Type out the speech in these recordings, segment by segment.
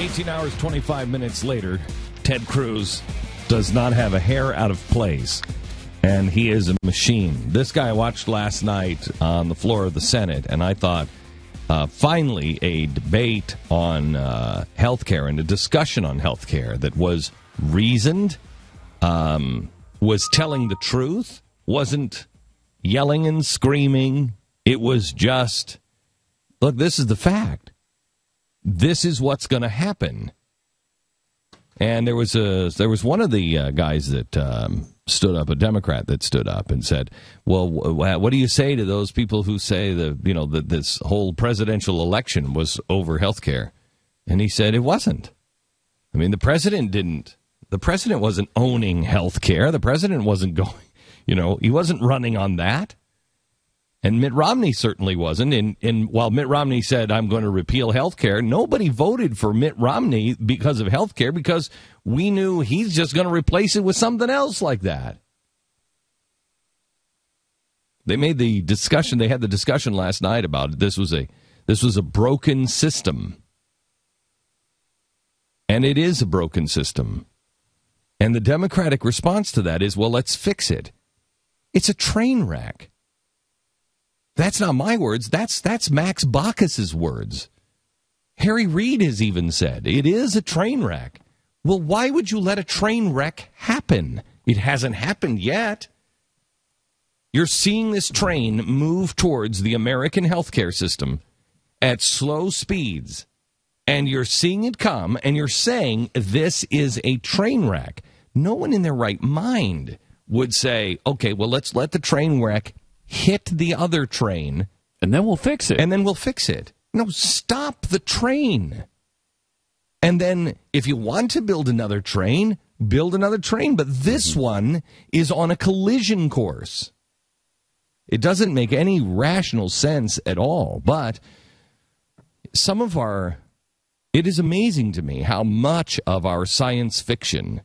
18 hours, 25 minutes later, Ted Cruz does not have a hair out of place, and he is a machine. This guy I watched last night on the floor of the Senate, and I thought, finally, a debate on health care and a discussion on health care that was reasoned, was telling the truth, wasn't yelling and screaming. It was just, look, this is the fact. This is what's going to happen. And there was one of the guys that stood up, a Democrat that stood up and said, "Well, what do you say to those people who say that this whole presidential election was over health care?" And he said it wasn't. I mean, the president wasn't owning health care. The president wasn't going, he wasn't running on that. And Mitt Romney certainly wasn't. And while Mitt Romney said, "I'm going to repeal health care," nobody voted for Mitt Romney because of health care, because we knew he's just going to replace it with something else like that. They had the discussion last night about it. This was a broken system. And it is a broken system. And the Democratic response to that is, well, let's fix it. It's a train wreck. That's not my words. That's Max Baucus's words. Harry Reid has even said it is a train wreck. Well, why would you let a train wreck happen? It hasn't happened yet. You're seeing this train move towards the American healthcare system at slow speeds, and you're seeing it come, and you're saying this is a train wreck. No one in their right mind would say, okay, well, let's let the train wreck hit the other train. And then we'll fix it. No, stop the train. And then if you want to build another train, build another train. But this one is on a collision course. It doesn't make any rational sense at all. But it is amazing to me how much of our science fiction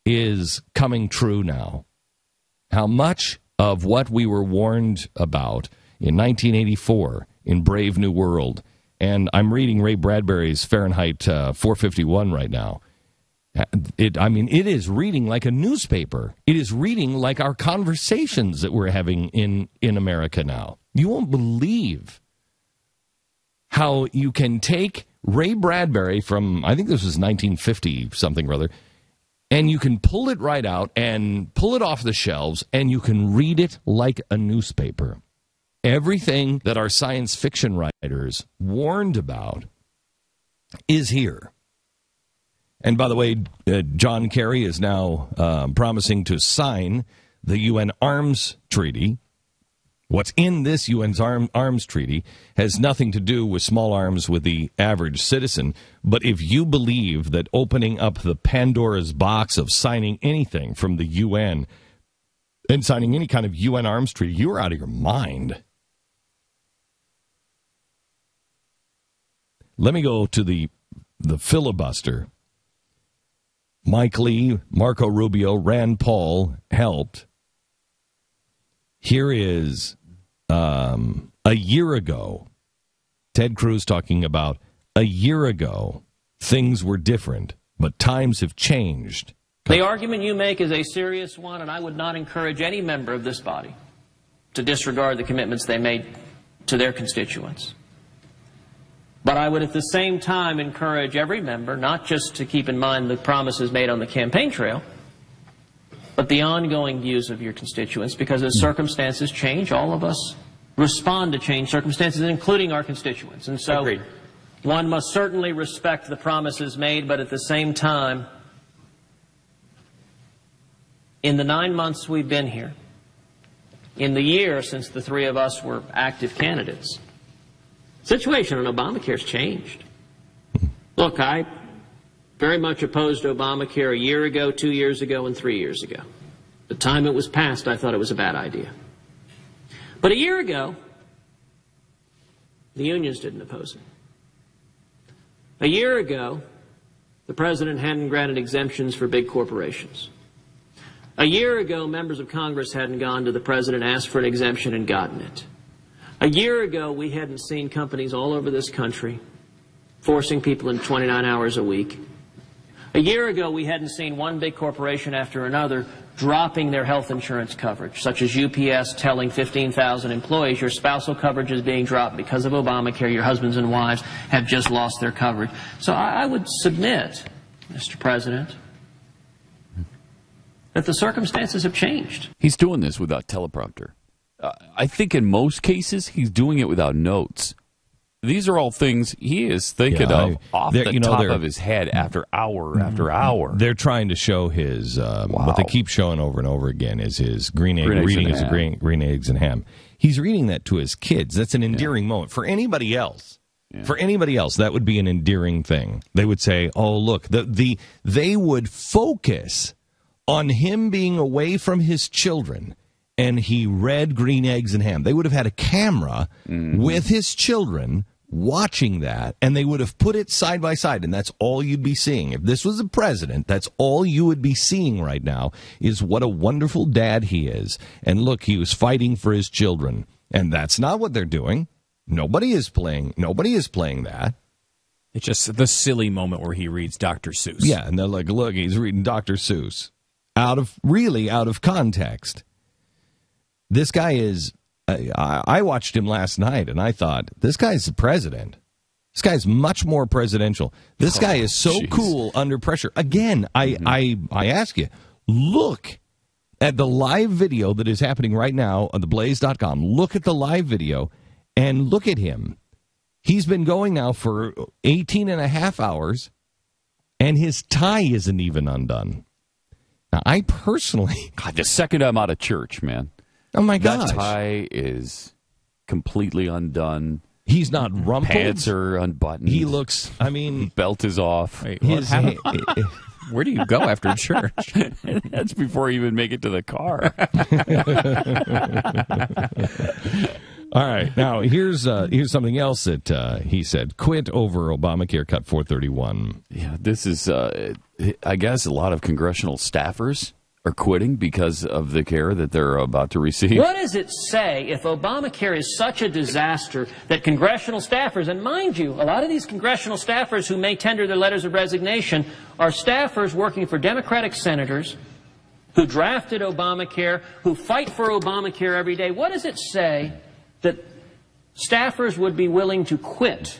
is coming true now. How much of what we were warned about in 1984 in Brave New World. And I'm reading Ray Bradbury's Fahrenheit 451 right now. It is reading like a newspaper. It is reading like our conversations that we're having in America now. You won't believe how you can take Ray Bradbury from, I think this was 1950 something or other, and you can pull it right out and pull it off the shelves, and you can read it like a newspaper. Everything that our science fiction writers warned about is here. And by the way, John Kerry is now promising to sign the UN Arms Treaty. What's in this UN's arms treaty has nothing to do with small arms with the average citizen. But if you believe that opening up the Pandora's box of signing anything from the UN and signing any kind of UN arms treaty, you're out of your mind. Let me go to the filibuster. Mike Lee, Marco Rubio, Rand Paul helped. Here is a year ago, Ted Cruz talking about a year ago, things were different, but times have changed. The argument you make is a serious one, and I would not encourage any member of this body to disregard the commitments they made to their constituents. But I would at the same time encourage every member not just to keep in mind the promises made on the campaign trail, but the ongoing views of your constituents, because as circumstances change, all of us respond to changed circumstances, including our constituents. And so Agreed. One must certainly respect the promises made, but at the same time, in the 9 months we've been here, in the year since the three of us were active candidates, the situation on Obamacare has changed. Look, I very much opposed Obamacare a year ago, 2 years ago, and 3 years ago. The time it was passed, I thought it was a bad idea. But a year ago, the unions didn't oppose it. A year ago, the president hadn't granted exemptions for big corporations. A year ago, members of Congress hadn't gone to the president, asked for an exemption, and gotten it. A year ago, we hadn't seen companies all over this country forcing people in 29 hours a week. A year ago, we hadn't seen one big corporation after another dropping their health insurance coverage, such as UPS telling 15,000 employees your spousal coverage is being dropped because of Obamacare. Your husbands and wives have just lost their coverage. So I would submit, Mr. President, that the circumstances have changed. He's doing this without teleprompter. I think in most cases, he's doing it without notes. These are all things he is thinking of off the top of his head after hour after hour. They're trying to show his, what they keep showing over and over again is his green eggs and ham. He's reading that to his kids. That's an endearing moment. For anybody else, that would be an endearing thing. They would say, oh, look, they would focus on him being away from his children, and he read Green Eggs and Ham. They would have had a camera with his children watching that, and they would have put it side by side, and that's all you'd be seeing. If this was a president, that's all you would be seeing right now, is what a wonderful dad he is. And look, he was fighting for his children, and that's not what they're doing. Nobody is playing that. It's just the silly moment where he reads Dr. Seuss. Yeah, and they're like, look, he's reading Dr. Seuss. Out of context. This guy is... I watched him last night, and I thought, this guy's the president. This guy's much more presidential. This guy is so cool under pressure. Again, I ask you, look at the live video that is happening right now on theblaze.com. Look at the live video, and look at him. He's been going now for 18 and a half hours, and his tie isn't even undone. Now, I personally... God, the second I'm out of church, man. Oh, my gosh. That tie is completely undone. He's not rumpled. Pants are unbuttoned. He looks, belt is off. Wait, where do you go after church? That's before you even make it to the car. All right. Now, here's something else that he said. Quit over Obamacare, cut 431. Yeah, this is, I guess, a lot of congressional staffers are quitting because of the care that they're about to receive. What does it say if Obamacare is such a disaster that congressional staffers, and mind you, a lot of these congressional staffers who may tender their letters of resignation are staffers working for Democratic senators who drafted Obamacare, who fight for Obamacare every day. What does it say that staffers would be willing to quit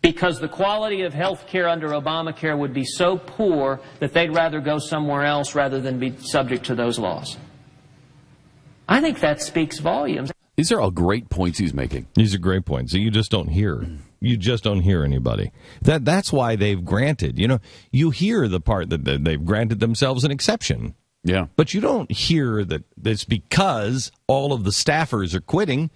because the quality of health care under Obamacare would be so poor that they'd rather go somewhere else rather than be subject to those laws? I think that speaks volumes. These are all great points he's making. These are great points that you just don't hear. You just don't hear anybody. That's why they've granted. You hear the part that they've granted themselves an exception. Yeah. But you don't hear that it's because all of the staffers are quitting.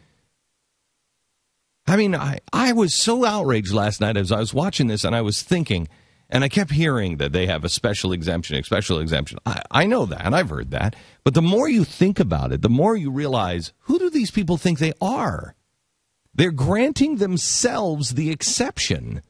I was so outraged last night as I was watching this, and I was thinking, and I kept hearing that they have a special exemption. I know that, and I've heard that. But the more you think about it, the more you realize, who do these people think they are? They're granting themselves the exception,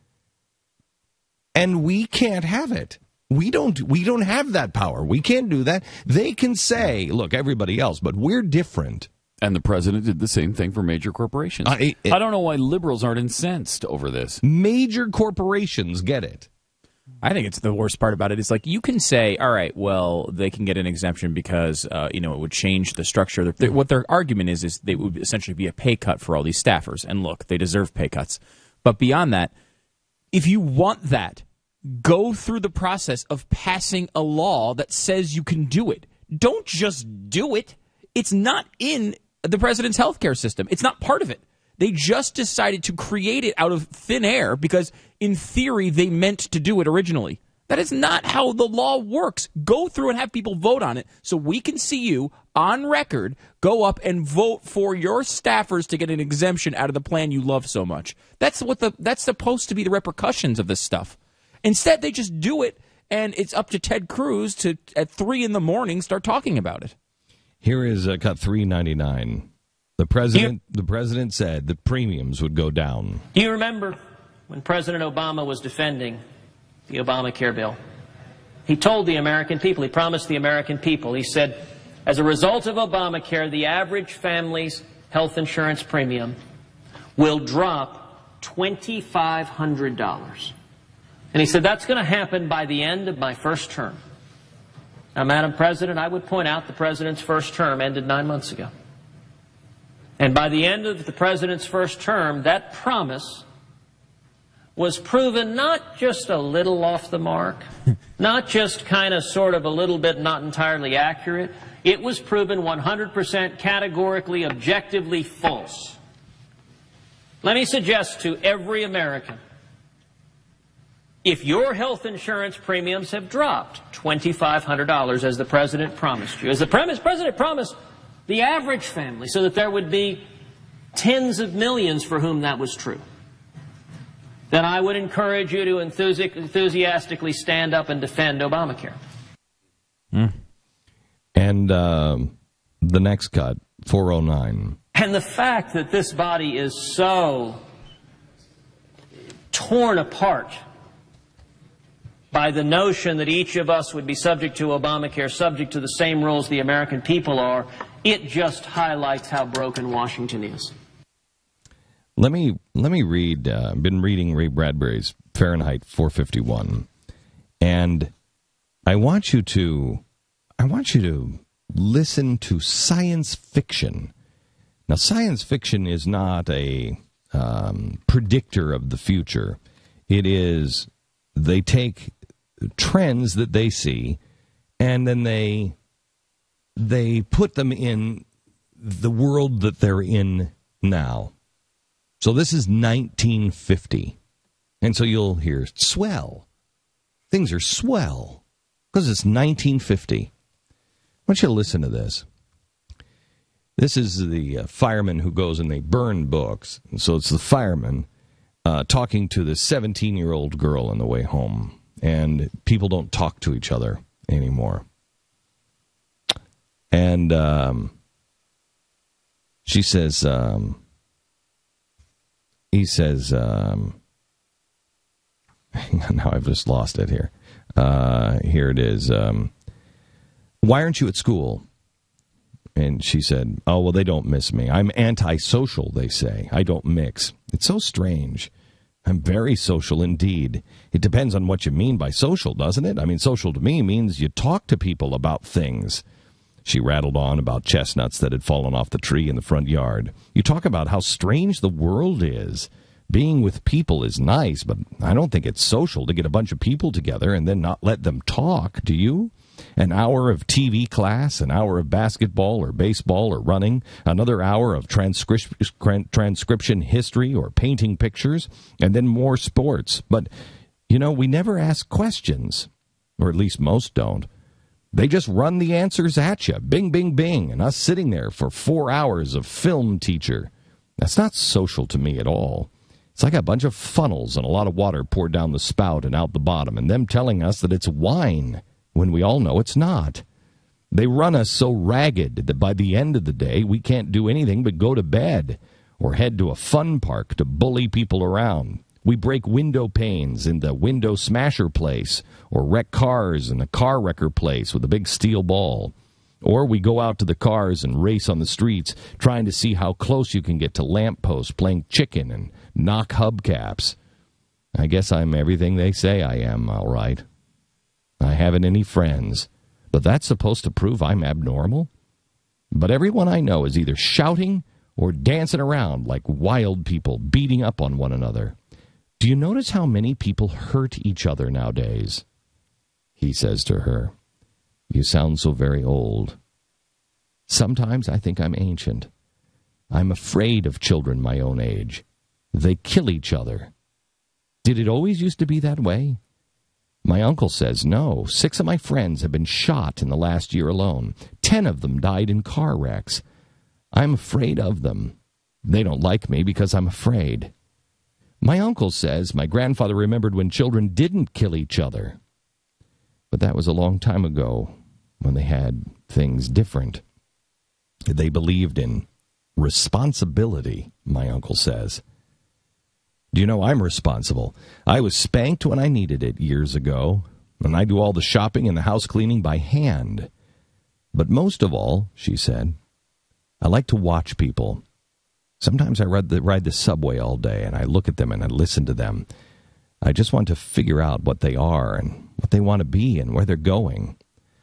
and we can't have it. We don't have that power. We can't do that. They can say, look, everybody else, but we're different. And the president did the same thing for major corporations. I don't know why liberals aren't incensed over this. Major corporations get it. I think it's the worst part about it. It's like you can say, all right, well, they can get an exemption because, it would change the structure. What their argument is they would essentially be a pay cut for all these staffers. And look, they deserve pay cuts. But beyond that, if you want that, go through the process of passing a law that says you can do it. Don't just do it. It's not in the president's health care system. It's not part of it. They just decided to create it out of thin air because, in theory, they meant to do it originally. That is not how the law works. Go through and have people vote on it so we can see you, on record, go up and vote for your staffers to get an exemption out of the plan you love so much. That's supposed to be the repercussions of this stuff. Instead, they just do it, and it's up to Ted Cruz to, at 3 in the morning, start talking about it. Here is cut 399. The president said that premiums would go down. Do you remember when President Obama was defending the Obamacare bill? He told the American people, he promised the American people, he said, as a result of Obamacare, the average family's health insurance premium will drop $2,500. And he said, that's going to happen by the end of my first term. Now, Madam President, I would point out the president's first term ended 9 months ago. And by the end of the president's first term, that promise was proven not just a little off the mark, not just kind of sort of a little bit not entirely accurate. It was proven 100% categorically, objectively false. Let me suggest to every American, if your health insurance premiums have dropped $2,500 as the president promised you, as the president promised the average family, so that there would be tens of millions for whom that was true, then I would encourage you to enthusiastically stand up and defend Obamacare. And the next cut, 409. And the fact that this body is so torn apart by the notion that each of us would be subject to Obamacare, subject to the same rules the American people are, it just highlights how broken Washington is. Let me read. I've been reading Ray Bradbury's Fahrenheit 451, and I want you to listen to science fiction. Now, science fiction is not a predictor of the future. It is, they take trends that they see, and then they put them in the world that they're in now. So this is 1950. And so you'll hear, swell. Things are swell. Because it's 1950. I want you to listen to this. This is the fireman who goes and they burn books. And so it's the fireman talking to the 17-year-old girl on the way home. And people don't talk to each other anymore. And she says... He says, hang on, now I've just lost it here. Here it is. Why aren't you at school? And she said, oh, well, they don't miss me. I'm antisocial, they say. I don't mix. It's so strange. I'm very social indeed. It depends on what you mean by social, doesn't it? I mean, social to me means you talk to people about things. She rattled on about chestnuts that had fallen off the tree in the front yard. You talk about how strange the world is. Being with people is nice, but I don't think it's social to get a bunch of people together and then not let them talk, do you? An hour of TV class, an hour of basketball or baseball or running, another hour of transcription history or painting pictures, and then more sports. But, you know, we never ask questions, or at least most don't. They just run the answers at you, bing, bing, bing, and us sitting there for 4 hours of film teacher. That's not social to me at all. It's like a bunch of funnels and a lot of water poured down the spout and out the bottom, and them telling us that it's wine when we all know it's not. They run us so ragged that by the end of the day, we can't do anything but go to bed or head to a fun park to bully people around. We break window panes in the window smasher place, or wreck cars in the car wrecker place with a big steel ball. Or we go out to the cars and race on the streets, trying to see how close you can get to lampposts, playing chicken and knock hubcaps. I guess I'm everything they say I am, all right. I haven't any friends, but that's supposed to prove I'm abnormal? But everyone I know is either shouting or dancing around like wild people, beating up on one another. Do you notice how many people hurt each other nowadays? He says to her, you sound so very old. Sometimes I think I'm ancient. I'm afraid of children my own age. They kill each other. Did it always used to be that way? My uncle says no. 6 of my friends have been shot in the last year alone. 10 of them died in car wrecks. I'm afraid of them. They don't like me because I'm afraid. My uncle says my grandfather remembered when children didn't kill each other. But that was a long time ago when they had things different. They believed in responsibility, my uncle says. Do you know I'm responsible? I was spanked when I needed it years ago, and I do all the shopping and the house cleaning by hand. But most of all, she said, I like to watch people. Sometimes I ride the subway all day, and I look at them and I listen to them. I just want to figure out what they are and what they want to be and where they're going.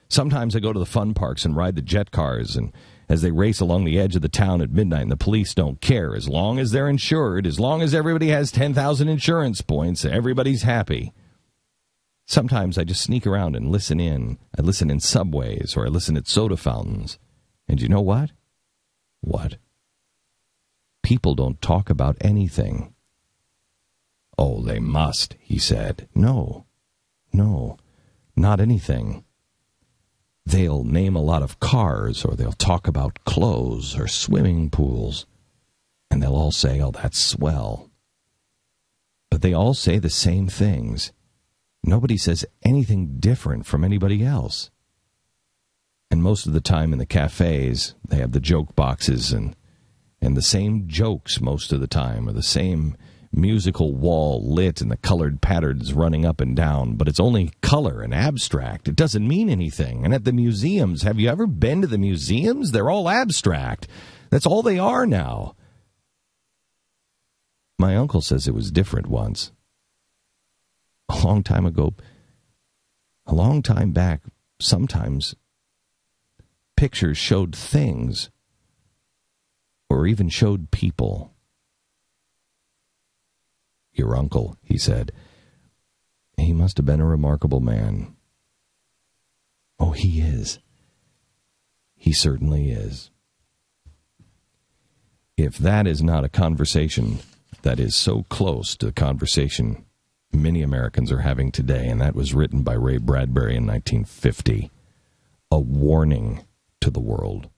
Sometimes I go to the fun parks and ride the jet cars, and as they race along the edge of the town at midnight, and the police don't care. As long as they're insured, as long as everybody has 10,000 insurance points, everybody's happy. Sometimes I just sneak around and listen in. I listen in subways, or I listen at soda fountains. And you know what? What? People don't talk about anything. Oh, they must, he said. No, not anything. They'll name a lot of cars, or they'll talk about clothes or swimming pools, and they'll all say, oh, that's swell. But they all say the same things. Nobody says anything different from anybody else. And most of the time in the cafes, they have the joke boxes and the same jokes most of the time, or the same musical wall lit and the colored patterns running up and down, but it's only color and abstract. It doesn't mean anything. And at the museums, have you ever been to the museums? They're all abstract. That's all they are now. My uncle says it was different once. A long time ago, a long time back, sometimes pictures showed things or even showed people. Your uncle, he said. He must have been a remarkable man. Oh, he is. He certainly is. If that is not a conversation that is so close to the conversation many Americans are having today, and that was written by Ray Bradbury in 1950, a warning to the world.